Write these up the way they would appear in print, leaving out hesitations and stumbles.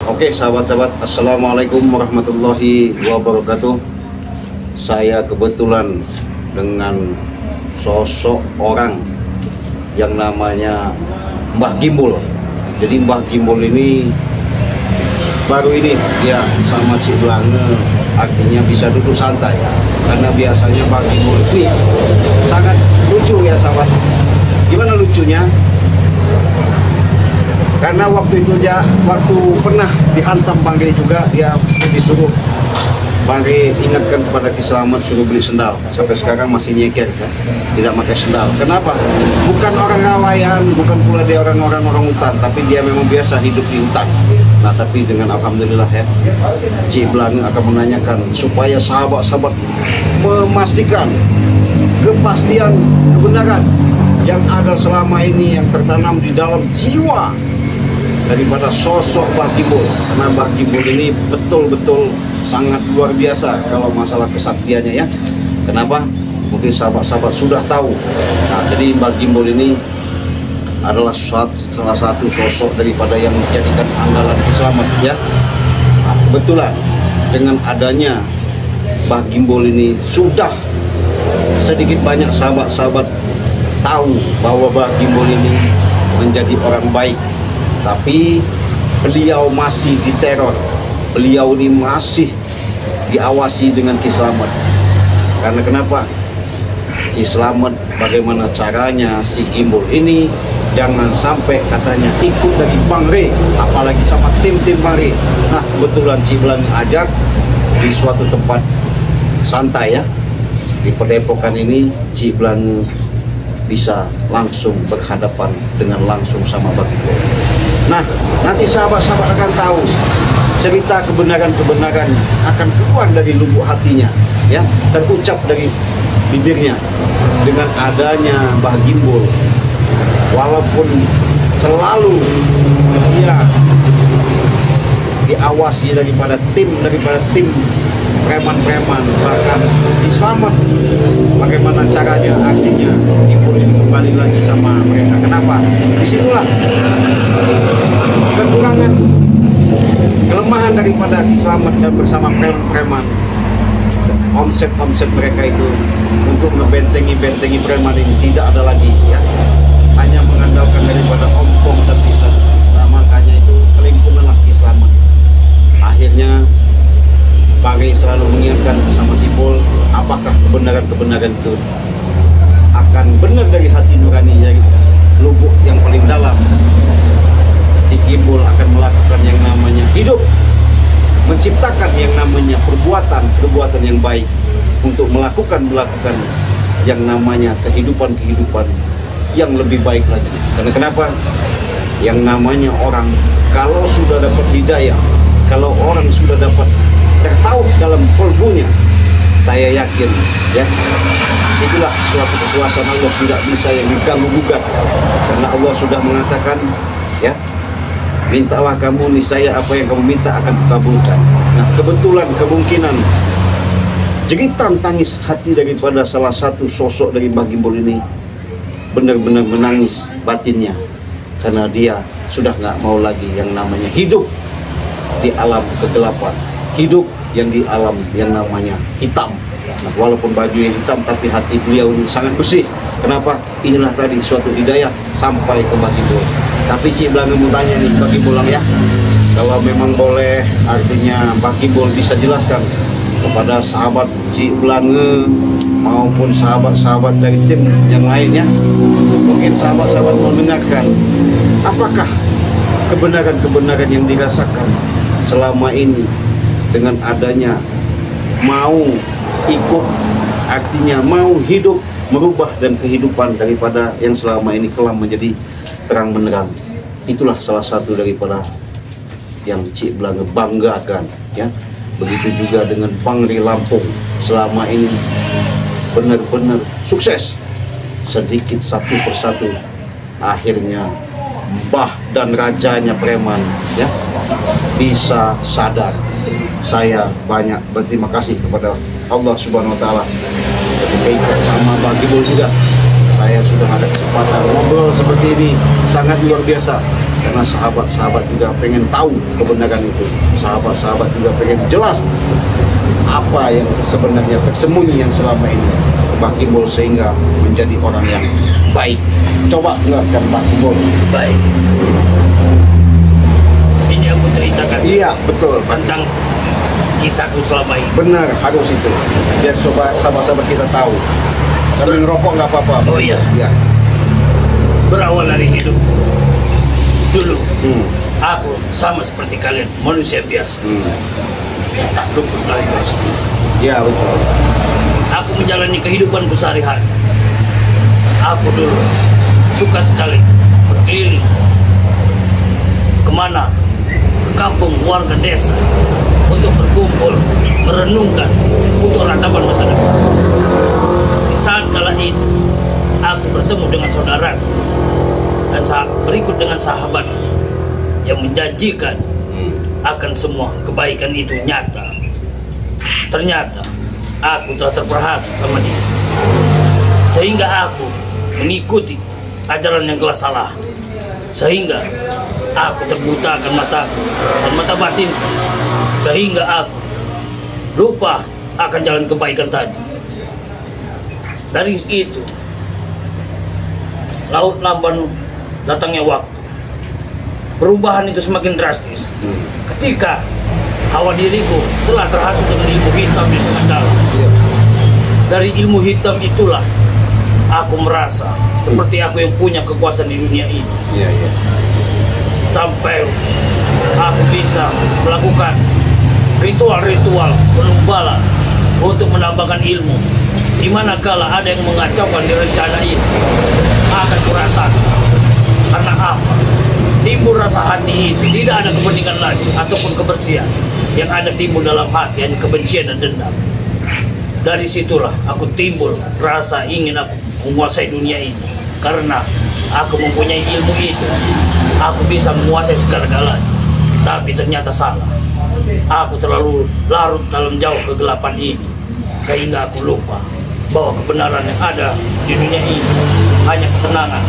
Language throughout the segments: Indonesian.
Oke sahabat-sahabat, assalamualaikum warahmatullahi wabarakatuh. Saya kebetulan dengan sosok orang yang namanya Mbah Gimbul. Jadi Mbah Gimbul ini baru ini dia sama Cik Blange akhirnya bisa duduk santai, karena biasanya Mbah Gimbul ini sangat lucu ya sahabat. Gimana lucunya? Karena waktu itu waktu pernah dihantam Bang Rey juga, dia disuruh Bang Rey ingatkan kepada Ki Slamet suruh beli sendal. Sampai sekarang masih nyeker kan? Tidak pakai sendal. Kenapa? Bukan orang Rawayan, bukan pula dia orang hutan, tapi dia memang biasa hidup di hutan. Nah tapi dengan alhamdulillah ya, Cik Blange akan menanyakan supaya sahabat-sahabat memastikan kepastian kebenaran yang ada selama ini, yang tertanam di dalam jiwa daripada sosok Mbah Gimbul. Karena Mbah Gimbul ini betul-betul sangat luar biasa kalau masalah kesaktiannya ya. Kenapa? Mungkin sahabat-sahabat sudah tahu. Nah, jadi Mbah Gimbul ini adalah salah satu sosok daripada yang menjadikan andalan Ki Slamet ya. Nah, kebetulan dengan adanya Mbah Gimbul ini sudah sedikit banyak sahabat-sahabat tahu bahwa Mbah Gimbul ini menjadi orang baik. Tapi beliau masih diteror, beliau ini masih diawasi dengan Ki Slamet. Karena kenapa? Ki Slamet bagaimana caranya si Gimbul ini jangan sampai katanya ikut dari Bang Rey, apalagi sama tim-tim Bang Rey. Nah kebetulan Cik Blange ajak di suatu tempat santai ya, di Padepokan ini Cik Blange bisa langsung berhadapan dengan langsung sama Mbah Gimbul. Nah, nanti sahabat-sahabat akan tahu cerita kebenaran-kebenaran akan keluar dari lubuk hatinya, ya, terucap dari bibirnya dengan adanya Mbah Gimbul. Walaupun selalu dia diawasi daripada tim preman-preman, bahkan Ki Slamet bagaimana caranya artinya Gimbul ini kembali lagi sama mereka. Kenapa? Disitulah kekurangan, kelemahan daripada Ki Slamet dan bersama preman. Omset mereka itu untuk ngebentengi preman ini tidak ada lagi ya, hanya mengandalkan daripada ompong dan pisah. Nah, makanya itu kelimpunganlah Ki Slamet. Akhirnya Bang Rey selalu mengingatkan bersama Gimbul, apakah kebenaran itu akan benar dari hati nurani, dari lubuk yang paling dalam. Si Gimbul akan melakukan yang namanya hidup, menciptakan yang namanya perbuatan yang baik untuk melakukan yang namanya kehidupan yang lebih baik lagi. Karena kenapa? Yang namanya orang kalau sudah dapat hidayah, kalau orang sudah dapat tertaut dalam kalbunya, saya yakin ya, itulah suatu kekuasaan Allah tidak bisa yang diganggu-gugat. Karena Allah sudah mengatakan ya, mintalah kamu, niscaya apa yang kamu minta akan dikabulkan. Nah kebetulan kemungkinan jeritan tangis hati daripada salah satu sosok dari Mbah Gimbul ini benar-benar menangis batinnya, karena dia sudah nggak mau lagi yang namanya hidup di alam kegelapan, hidup yang di alam yang namanya hitam. Nah, walaupun baju yang hitam, tapi hati beliau ini sangat bersih. Kenapa? Inilah tadi suatu hidayah sampai ke Mbah Gimbul. Tapi Cik Blange mau tanya nih Mbah Gimbul ya, kalau memang boleh, artinya Mbah Gimbul bisa jelaskan kepada sahabat Cik Blange maupun sahabat-sahabat dari tim yang lainnya, mungkin sahabat-sahabat mau dengarkan apakah kebenaran yang dirasakan selama ini dengan adanya mau ikut, artinya mau hidup merubah dan kehidupan daripada yang selama ini kelam menjadi terang benderang. Itulah salah satu daripada yang Cik Blange banggakan ya. Begitu juga dengan Bang Rey Lampung, selama ini benar-benar sukses, sedikit satu persatu akhirnya Mbah dan rajanya preman ya bisa sadar. Saya banyak berterima kasih kepada Allah Subhanahu wa Ta'ala. Ketika ikut sama Mbah Gimbul juga, saya sudah ada kesempatan ngobrol seperti ini, sangat luar biasa. karena sahabat-sahabat juga pengen tahu kebenaran itu. Sahabat-sahabat juga pengen jelas apa yang sebenarnya tersembunyi yang selama ini Mbah Gimbul sehingga menjadi orang yang baik. Coba jelaskan Mbah Gimbul. Baik. Ini aku ceritakan. Iya, betul. Tentang kisahku selama ini. Benar, harus itu. Biar sahabat-sahabat kita tahu. Sambil ngerokok nggak apa-apa. Oh iya. Ya. Berawal dari hidup. Dulu, aku sama seperti kalian, manusia biasa. Yang tak luput dari dosa. Ya, betul. Aku menjalani kehidupanku sehari-hari. Aku dulu suka sekali berkeliling kemana, ke kampung warga desa untuk berkumpul, merenungkan untuk ratapan masa depan. Di saat kala itu, aku bertemu dengan saudara dan berikut dengan sahabat yang menjanjikan akan semua kebaikan itu nyata. Ternyata aku telah terperhasut sama dia, sehingga aku mengikuti ajaran yang telah salah, sehingga aku terbutakan mataku dan mata batin, sehingga aku lupa akan jalan kebaikan tadi. Dari itu, laut lamban datangnya waktu. Perubahan itu semakin drastis ketika hawa diriku telah terhasut dengan ilmu hitam yang sangat dalam. Dari ilmu hitam itulah aku merasa seperti aku yang punya kekuasaan di dunia ini. Sampai aku bisa melakukan ritual-ritual penuh bala untuk menambahkan ilmu. Di manakala ada yang mengacaukan di rencana ini, akan kuratakan. Karena apa? Timbul rasa hati itu, tidak ada kepentingan lagi ataupun kebersihan. Yang ada timbul dalam hati hanya kebencian dan dendam. Dari situlah aku timbul rasa ingin aku menguasai dunia ini. Karena aku mempunyai ilmu itu, aku bisa menguasai segala-galanya. Tapi ternyata salah. Aku terlalu larut dalam jauh kegelapan ini, sehingga aku lupa bahwa kebenaran yang ada di dunia ini hanya ketenangan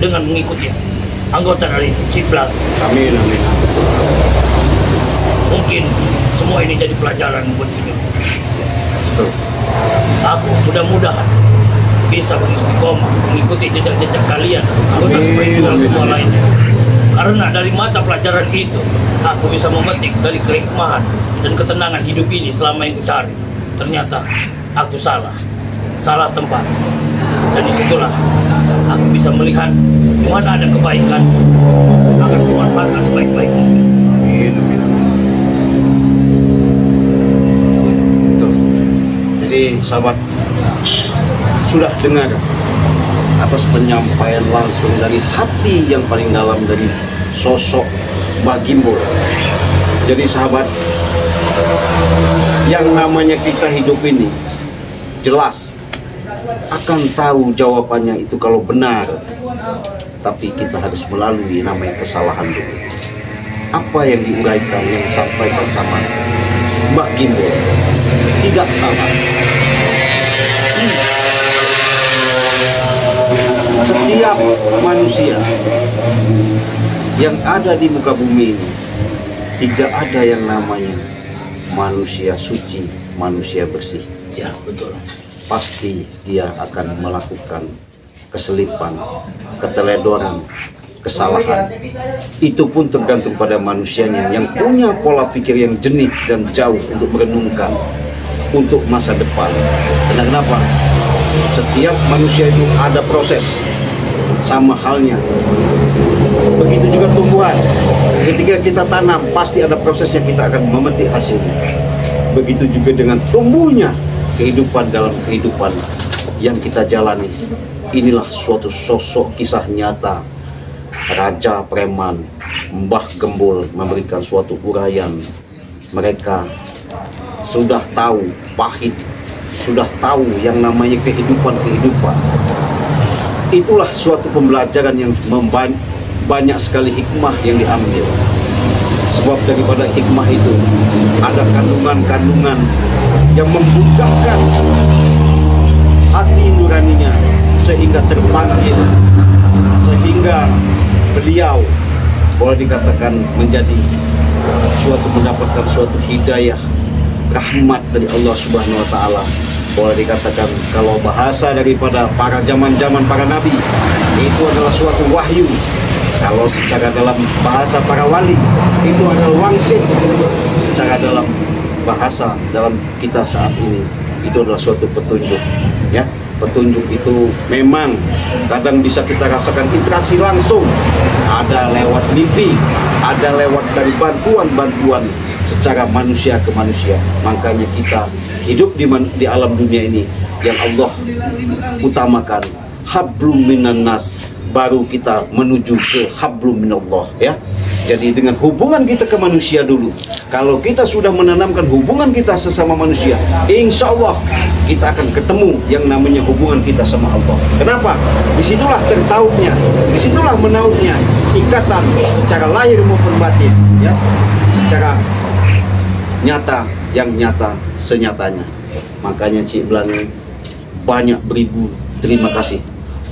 dengan mengikuti anggota dari Ciplat. Amin, amin. Mungkin semua ini jadi pelajaran buat hidup. Betul. Aku mudah-mudahan bisa beristiqomah mengikuti jejak-jejak kalian, anggota spiritual semua lainnya. Karena dari mata pelajaran itu, aku bisa memetik dari kehikmahan dan ketenangan hidup ini selama yang kucari. Ternyata aku salah tempat. Dan disitulah aku bisa melihat di mana ada kebaikan, akan kumanfaatkan sebaik-baik mungkin. Amin, amin, amin. Betul. Jadi sahabat sudah dengar atas penyampaian langsung dari hati yang paling dalam dari sosok Mbah Gimbul. Jadi sahabat, yang namanya kita hidup ini jelas akan tahu jawabannya itu kalau benar, tapi kita harus melalui namanya kesalahan dulu. Apa yang diuraikan, yang disampaikan sama Mbah Gimbul tidak salah. Setiap manusia yang ada di muka bumi ini, tidak ada yang namanya manusia suci, manusia bersih. Ya, betul. Pasti dia akan melakukan keselipan, keteledoran, kesalahan. Itu pun tergantung pada manusianya yang punya pola pikir yang jernih dan jauh untuk merenungkan untuk masa depan. Karena kenapa? Setiap manusia itu ada proses, sama halnya. Begitu juga tumbuhan. Ketika kita tanam, pasti ada prosesnya, kita akan memetik hasilnya. Begitu juga dengan tumbuhnya kehidupan dalam kehidupan yang kita jalani. Inilah suatu sosok kisah nyata Raja Preman Mbah Gimbul memberikan suatu uraian. Mereka sudah tahu pahit, sudah tahu yang namanya kehidupan. Itulah suatu pembelajaran yang banyak sekali hikmah yang diambil. Sebab daripada hikmah itu ada kandungan-kandungan yang membudakkan hati nuraninya sehingga terpanggil, sehingga beliau boleh dikatakan menjadi mendapatkan suatu hidayah rahmat dari Allah Subhanahu wa taala. Boleh dikatakan kalau bahasa daripada para zaman-zaman para nabi itu adalah suatu wahyu. Kalau secara dalam bahasa para wali itu adalah wangsit. Secara dalam bahasa dalam kita saat ini itu adalah suatu petunjuk, ya. Petunjuk itu memang kadang bisa kita rasakan interaksi langsung, ada lewat mimpi, ada lewat dari bantuan-bantuan secara manusia ke manusia. Makanya kita hidup di alam dunia ini yang Allah utamakan hablum minan nas, baru kita menuju ke hablum minallah, ya. Jadi dengan hubungan kita ke manusia dulu, kalau kita sudah menanamkan hubungan kita sesama manusia, insya Allah kita akan ketemu yang namanya hubungan kita sama Allah. Kenapa? Disitulah tertautnya, disitulah menautnya ikatan secara lahir maupun batin, ya, secara nyata, yang nyata senyatanya. Makanya Cik Blangi banyak beribu terima kasih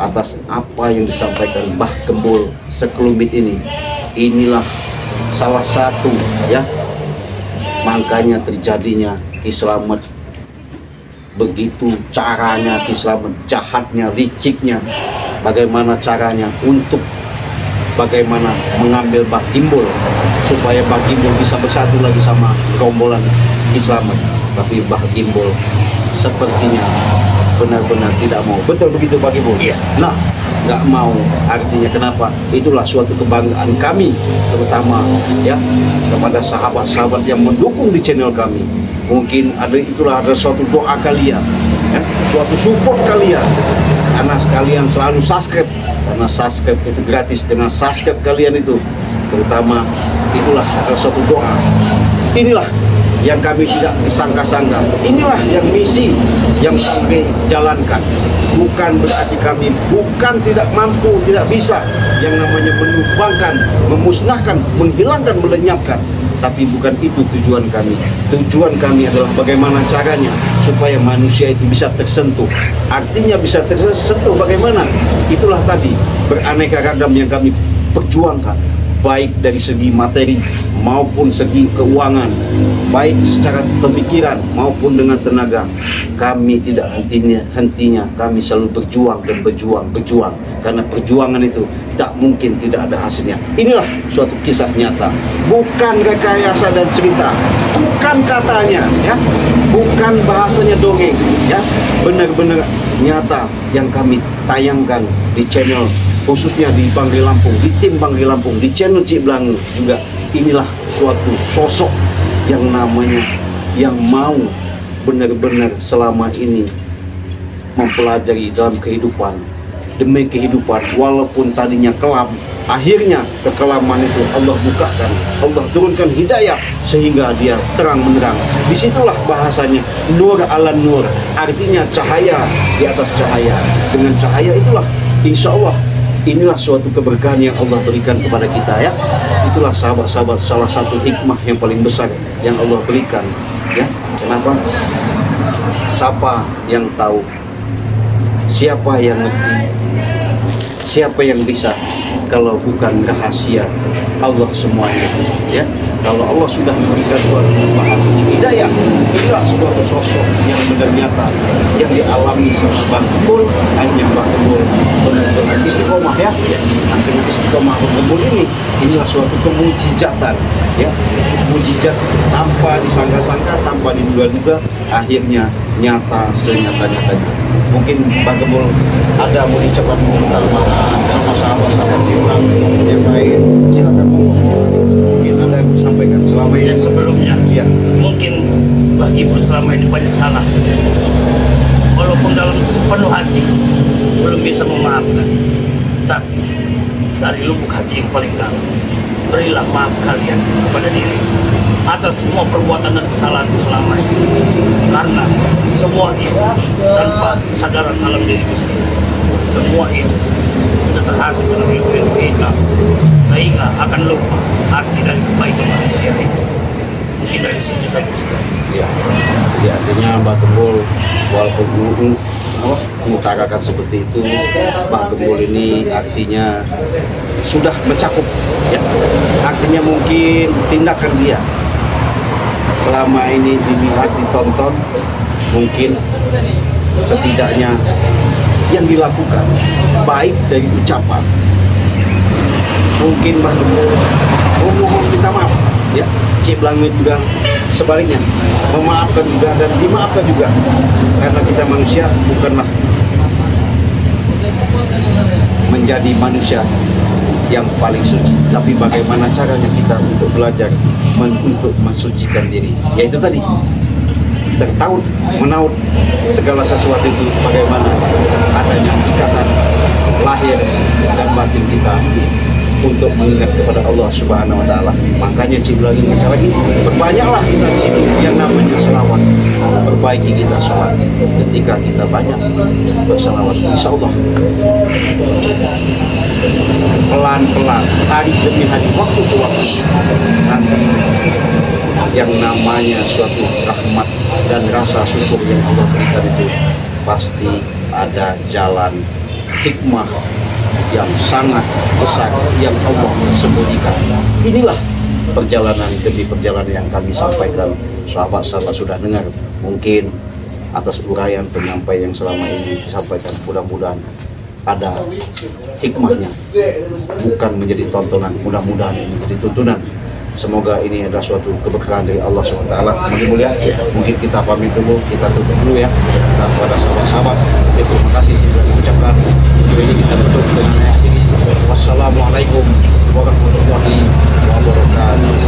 atas apa yang disampaikan Mbah Gembul sekelumit ini. Inilah salah satu, ya, makanya terjadinya Ki Slamet. Begitu caranya Ki Slamet, jahatnya, liciknya, bagaimana caranya untuk bagaimana mengambil Mbah Gembul supaya Mbah Gembul bisa bersatu lagi sama rombolan Ki Slamet. Tapi Mbah Gembul sepertinya benar-benar tidak mau. Betul begitu Mbah Gembul? Iya. Nah, nggak mau, artinya kenapa? Itulah suatu kebanggaan kami, terutama, ya, kepada sahabat-sahabat yang mendukung di channel kami. Mungkin itulah ada suatu doa kalian, ya, suatu support kalian, karena kalian selalu subscribe, karena subscribe itu gratis. Dengan subscribe kalian itu, terutama itulah ada suatu doa. Inilah yang kami tidak disangka-sangka. Inilah yang misi yang kami jalankan. Bukan berarti kami bukan tidak mampu, tidak bisa yang namanya menumbangkan, memusnahkan, menghilangkan, melenyapkan. Tapi bukan itu tujuan kami. Tujuan kami adalah bagaimana caranya supaya manusia itu bisa tersentuh. Artinya bisa tersentuh bagaimana? Itulah tadi beraneka ragam yang kami perjuangkan, baik dari segi materi maupun segi keuangan, baik secara pemikiran maupun dengan tenaga. Kami tidak hentinya kami selalu berjuang dan berjuang, karena perjuangan itu tak mungkin tidak ada hasilnya. Inilah suatu kisah nyata, bukan rekayasa dan cerita, bukan katanya, ya, bukan bahasanya dongeng, ya, benar-benar nyata yang kami tayangkan di channel, khususnya di Bangli Lampung, di tim Bangli Lampung, di channel Cik Blangi juga. Inilah suatu sosok yang namanya yang mau benar-benar selama ini mempelajari dalam kehidupan, demi kehidupan, walaupun tadinya kelam, akhirnya kekelaman itu Allah bukakan, Allah turunkan hidayah sehingga dia terang menerang. Disitulah bahasanya nur ala nur, artinya cahaya di atas cahaya. Dengan cahaya itulah insya Allah inilah suatu keberkahan yang Allah berikan kepada kita, ya. Itulah sahabat-sahabat salah satu hikmah yang paling besar yang Allah berikan, ya. Kenapa? Siapa yang tahu, siapa yang ngerti, siapa yang bisa kalau bukan rahasia Allah semuanya, ya. Kalau Allah sudah memberikan suatu bahasa hidayah, itulah suatu sosok yang benar nyata yang dialami sama Mbah Gembul. Hanya Mbah Gembul benar-benar istiqomah, ya. Dengan istiqomah Mbah Gembul inilah suatu kemujizatan, ya, mujizat tanpa disangka-sangka, tanpa diduga-duga, akhirnya nyata senyata-nyatanya. Mungkin Mbah Gembul ada mau diucapkan permintaan sama sahabat-sahabat yang lain, silakan. Mungkin ada yang sampaikan selama ini. Ya, sebelumnya, ya, mungkin Mbah Gembul selama ini banyak salah, walaupun dalam penuh hati belum bisa memaafkan, tapi dari lubuk hati yang paling dalam, berilah maaf kalian kepada diri atas semua perbuatan dan kesalahanku selama ini, karena semua itu tanpa kesadaran alam diriku sendiri. Semua itu sudah terhasil dalam ilmu kita, sehingga akan lupa arti dari kebaikan manusia itu. Mungkin dari situ saja. Ya, artinya Mbah Gembul walaupun mengutarakan seperti itu. Bang Gembul ini artinya sudah mencakup, ya. Artinya mungkin tindakan dia selama ini dilihat, ditonton, mungkin setidaknya yang dilakukan baik dari ucapan, mungkin Bang Gembul memohon minta maaf, ya. Cik Langit juga sebaliknya memaafkan juga dan dimaafkan juga, karena kita manusia bukanlah menjadi manusia yang paling suci, tapi bagaimana caranya kita untuk belajar untuk mensucikan diri, yaitu tadi kita tahu menaut segala sesuatu itu, bagaimana adanya ikatan lahir dan batin kita untuk mengingat kepada Allah Subhanahu wa taala. Makanya Cik lagi perbanyaklah kita di situ yang namanya selawat. Perbaiki kita sholat. Ketika kita banyak berselawat, insya Allah pelan-pelan, hari demi hari, waktu ke waktu, nanti yang namanya suatu rahmat dan rasa syukur yang Allah berikan itu pasti ada jalan hikmah yang sangat besar yang Allah sembunyikan. Inilah perjalanan demi perjalanan yang kami sampaikan. Sahabat-sahabat sudah dengar mungkin atas uraian penyampaian yang selama ini disampaikan, mudah-mudahan ada hikmahnya, bukan menjadi tontonan, mudah-mudahan ini menjadi tuntunan. Semoga ini adalah suatu keberkahan dari Allah SWT. Mungkin mulia, mungkin kita pamit dulu, kita tutup dulu ya. Kita kepada sahabat-sahabat, terima kasih sudah mengucapkan. Video ini kita tutup dengan ayat ini. Wassalamualaikum warahmatullahi wabarakatuh.